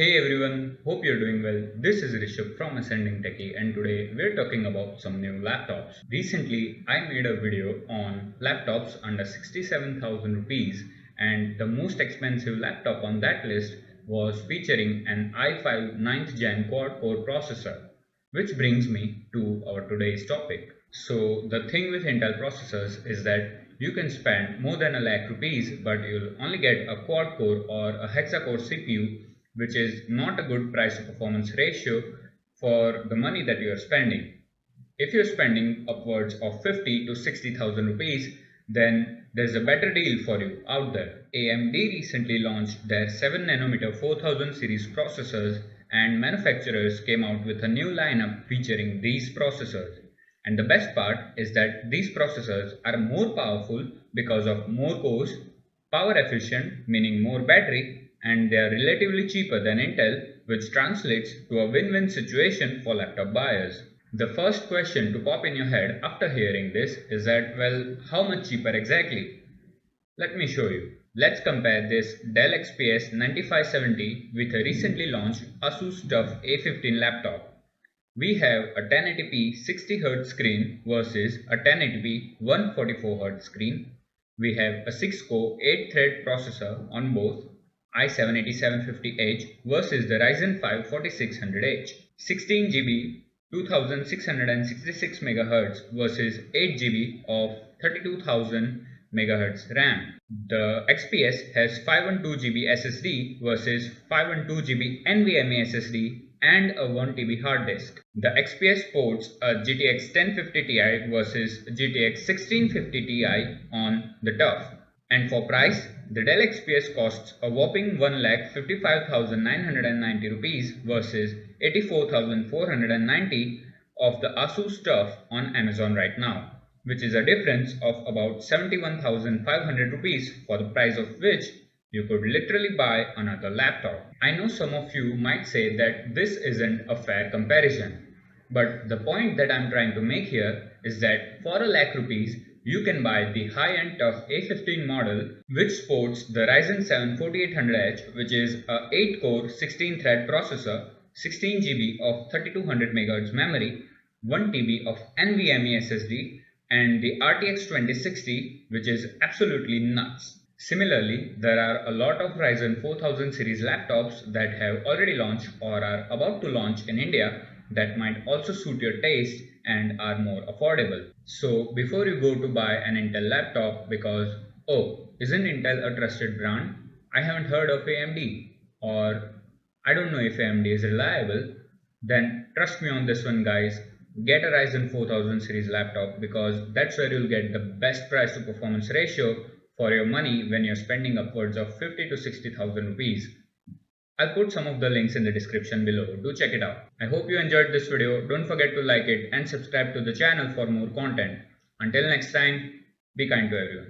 Hey everyone, hope you're doing well. This is Rishabh from Ascending Techie and today we're talking about some new laptops. Recently, I made a video on laptops under 67,000 rupees and the most expensive laptop on that list was featuring an i5 9th Gen quad-core processor. Which brings me to our today's topic. So the thing with Intel processors is that you can spend more than a lakh rupees but you'll only get a quad core or a hexa-core CPU, which is not a good price to performance ratio for the money that you are spending. If you're spending upwards of 50 to 60,000 rupees, then there's a better deal for you out there. AMD recently launched their 7nm 4000 series processors and manufacturers came out with a new lineup featuring these processors. And the best part is that these processors are more powerful because of more cores, power efficient meaning more battery, and they are relatively cheaper than Intel, which translates to a win-win situation for laptop buyers. The first question to pop in your head after hearing this is that, well, how much cheaper exactly? Let me show you. Let's compare this Dell XPS 9570 with a recently launched Asus TUF A15 laptop. We have a 1080p 60Hz screen versus a 1080p 144Hz screen. We have a 6-core 8-thread processor on both i7-8750H versus the Ryzen 5 4600H, 16GB 2666 MHz versus 8GB of 32,000 MHz RAM. The XPS has 512GB SSD versus 512GB NVMe SSD and a 1TB hard disk. The XPS sports a GTX 1050 Ti versus GTX 1650 Ti on the TUF. And for price, the Dell XPS costs a whopping 1,55,990 rupees versus 84,490 of the Asus TUF on Amazon right now, which is a difference of about 71,500 rupees, for the price of which you could literally buy another laptop. I know some of you might say that this isn't a fair comparison, but the point that I'm trying to make here is that for a lakh rupees, you can buy the high-end TUF A15 model, which sports the Ryzen 7 4800H, which is a 8-core 16-thread processor, 16GB of 3200 MHz memory, 1TB of NVMe SSD, and the RTX 2060, which is absolutely nuts. Similarly, there are a lot of Ryzen 4000 series laptops that have already launched or are about to launch in India that might also suit your taste and are more affordable. So before you go to buy an Intel laptop because, oh, isn't Intel a trusted brand? I haven't heard of AMD, or I don't know if AMD is reliable, then trust me on this one, guys. Get a Ryzen 4000 series laptop because that's where you'll get the best price to performance ratio for your money when you're spending upwards of 50 to 60,000 rupees. I'll put some of the links in the description below. Do check it out. I hope you enjoyed this video. Don't forget to like it and subscribe to the channel for more content. Until next time, be kind to everyone.